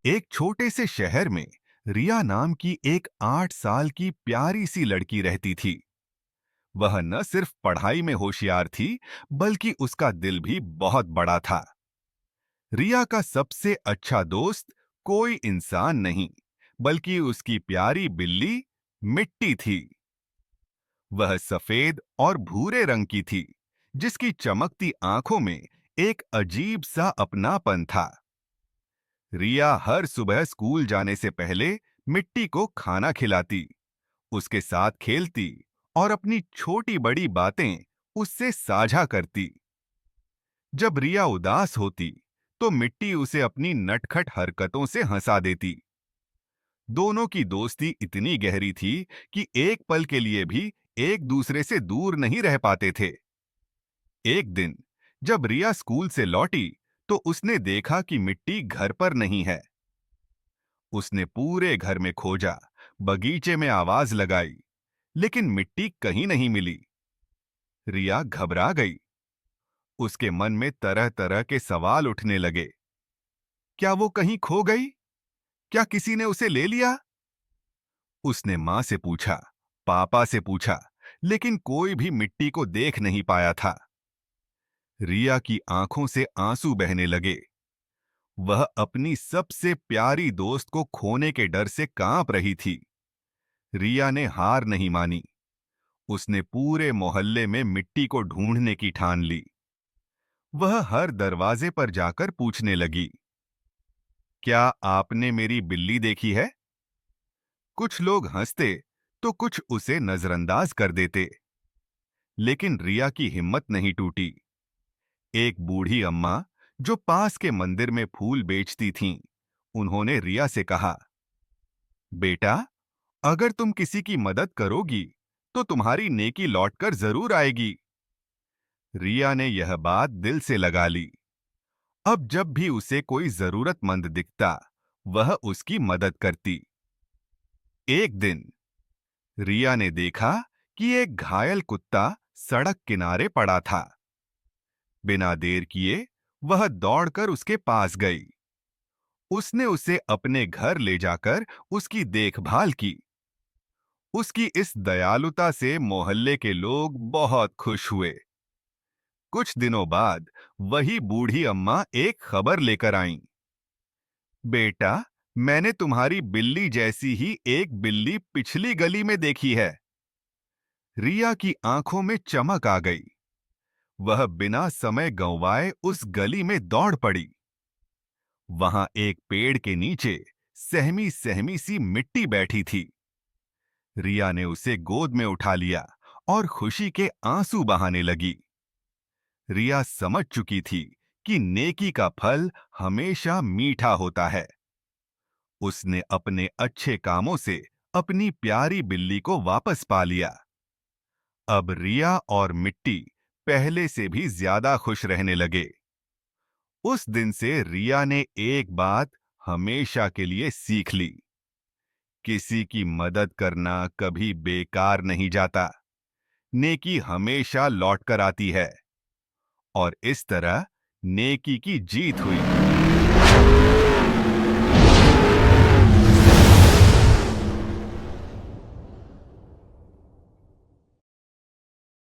एक छोटे से शहर में रिया नाम की एक 8 साल की प्यारी सी लड़की रहती थी। वह न सिर्फ पढ़ाई में होशियार थी, बल्कि उसका दिल भी बहुत बड़ा था। रिया का सबसे अच्छा दोस्त कोई इंसान नहीं, बल्कि उसकी प्यारी बिल्ली मिट्टी थी। वह सफेद और भूरे रंग की थी, जिसकी चमकती आंखों में एक अजीब सा अपनापन था। रिया हर सुबह स्कूल जाने से पहले मिट्टी को खाना खिलाती, उसके साथ खेलती और अपनी छोटी बड़ी बातें उससे साझा करती। जब रिया उदास होती, तो मिट्टी उसे अपनी नटखट हरकतों से हंसा देती। दोनों की दोस्ती इतनी गहरी थी कि एक पल के लिए भी एक दूसरे से दूर नहीं रह पाते थे। एक दिन जब रिया स्कूल से लौटी, तो उसने देखा कि मिट्टी घर पर नहीं है। उसने पूरे घर में खोजा, बगीचे में आवाज लगाई, लेकिन मिट्टी कहीं नहीं मिली। रिया घबरा गई। उसके मन में तरह तरह के सवाल उठने लगे। क्या वो कहीं खो गई? क्या किसी ने उसे ले लिया? उसने मां से पूछा, पापा से पूछा, लेकिन कोई भी मिट्टी को देख नहीं पाया था। रिया की आंखों से आंसू बहने लगे। वह अपनी सबसे प्यारी दोस्त को खोने के डर से कांप रही थी। रिया ने हार नहीं मानी। उसने पूरे मोहल्ले में मिट्टी को ढूंढने की ठान ली। वह हर दरवाजे पर जाकर पूछने लगी, क्या आपने मेरी बिल्ली देखी है? कुछ लोग हंसते, तो कुछ उसे नजरअंदाज कर देते। लेकिन रिया की हिम्मत नहीं टूटी। एक बूढ़ी अम्मा, जो पास के मंदिर में फूल बेचती थीं, उन्होंने रिया से कहा, बेटा, अगर तुम किसी की मदद करोगी, तो तुम्हारी नेकी लौटकर जरूर आएगी। रिया ने यह बात दिल से लगा ली। अब जब भी उसे कोई जरूरतमंद दिखता, वह उसकी मदद करती। एक दिन रिया ने देखा कि एक घायल कुत्ता सड़क किनारे पड़ा था। बिना देर किए वह दौड़कर उसके पास गई। उसने उसे अपने घर ले जाकर उसकी देखभाल की। उसकी इस दयालुता से मोहल्ले के लोग बहुत खुश हुए। कुछ दिनों बाद वही बूढ़ी अम्मा एक खबर लेकर आईं। बेटा, मैंने तुम्हारी बिल्ली जैसी ही एक बिल्ली पिछली गली में देखी है। रिया की आंखों में चमक आ गई। वह बिना समय गंवाए उस गली में दौड़ पड़ी। वहां एक पेड़ के नीचे सहमी सहमी सी मिट्टी बैठी थी। रिया ने उसे गोद में उठा लिया और खुशी के आंसू बहाने लगी। रिया समझ चुकी थी कि नेकी का फल हमेशा मीठा होता है। उसने अपने अच्छे कामों से अपनी प्यारी बिल्ली को वापस पा लिया। अब रिया और मिट्टी पहले से भी ज्यादा खुश रहने लगे। उस दिन से रिया ने एक बात हमेशा के लिए सीख ली, किसी की मदद करना कभी बेकार नहीं जाता। नेकी हमेशा लौटकर आती है। और इस तरह नेकी की जीत हुई।